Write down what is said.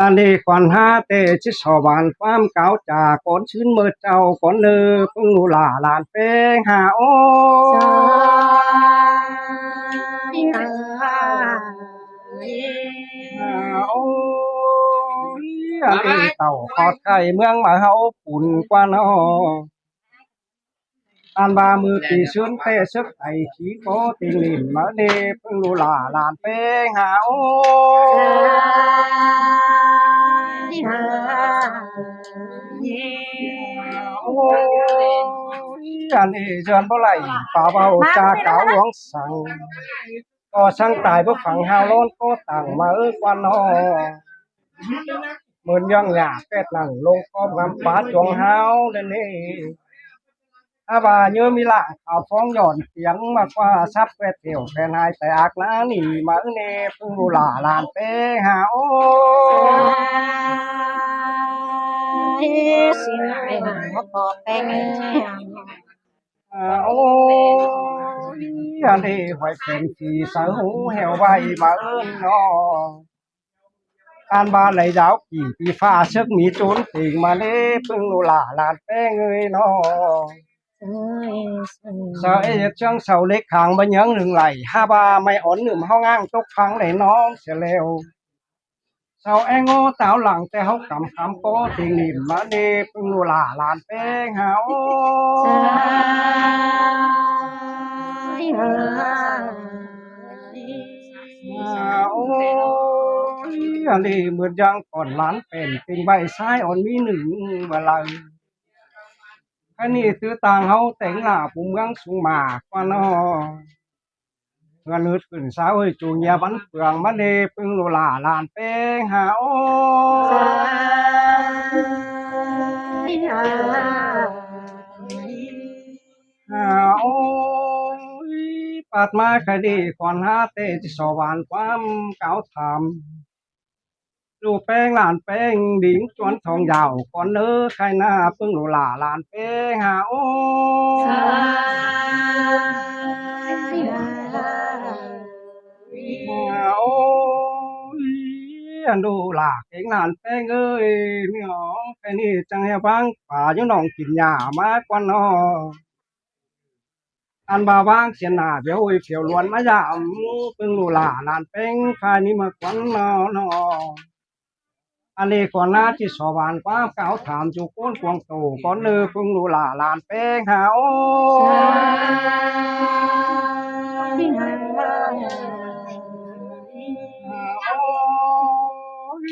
อันนี้ก่อนหาเตชิสวรรค์ความเก่าจากก่อนชื้นเมื่อเจ้าก่อนเนื้อพึ่งลูลาลานเป้งหาโอสาหาโออันนี้เต่าขอดไข่เมืองมาเฮาปุ่นกว่าน้ออันบามือตีชื้นเตซึกไอขี้โกติลินมาเนพึ่งลูลาลานเป้งหาโอโอ้อันนี้เดือนบ่ไหลป่าเบาจาเก่าหลวงสั่งก็ช่างตายบ่ฝังหาวโลนก็ต่างมากว่าน้อเหมือนย่องหยาแก้นั่งลงคอบงำป่าจงหาวเดนี่อาบาเยอะมีละข่าวฟ้องหย่อนเสียงมากกว่าซับแปดเที่ยวแฟนายแต่อักน้านี่มาเนพึ่งรูหลาลานเป้หาโอสิไปหาบ่ปอแป้งโอ้ยอันนี้หอยเป็นสีสาหูแหวไว้มาเอิ้นน้อการบานไหลดาวกี่ปีฟ้าเชิกมีโจนติ่งมาเล่พึ่งรูหลาลานเป้เงยน้อเสยเชิงเสาเล็กขางบันยังหนึ่งไหลห้าบาไม่อ่อนหนึ่มเฮาง้างตกฟังไหลน้องเสียแล้วเสาแองโง่สาวหลังแต่เฮากำคำโป้ติ่งนิ่มมาเล่พึ่งรูหลาลานเป้หาโอโอ้ยอันนี้เหมือนยังก่อนล้านเป็นติ่งใบซ้ายอ่อนมีหนึ่งเวลาอันนี้ซื้อต่างเฮาแต่งหน้าปุ่มเมืองสูงมากกว่าน้อเงินนึดขึ้นสาวเอ้ยจูเงียบันเปลืองมาเดพึ่งโลลาลานเป้งหาโอหาโอยปัดมาคดีก่อนหาเตจิสวรรค์ความเก่าทำดูแป้งลานแป้งดิ่งจวนทองยาวก่อนเนื้อใครหน้าพึ่งโลลาลานเป้งหาโอ โอ้ยอันดูหลากเองนานแป้งเอ้ยนี่หรอแค่นี้จังเฮียบ้างป่าอยู่น้องกินหญ้ามากกว่าน้ออันบาบ้างเสียหน้าเดี๋ยวไอ้เขียวล้วนมายามเพิ่งรู้หลานานแป้งคายนี้มาควันน้ออันนี้ก่อนหน้าที่สวรรค์ความเก่าถามจูโก้นกวงโตก่อนเนื้อเพิ่งรู้หลานแป้งหาโอ้โอ้ย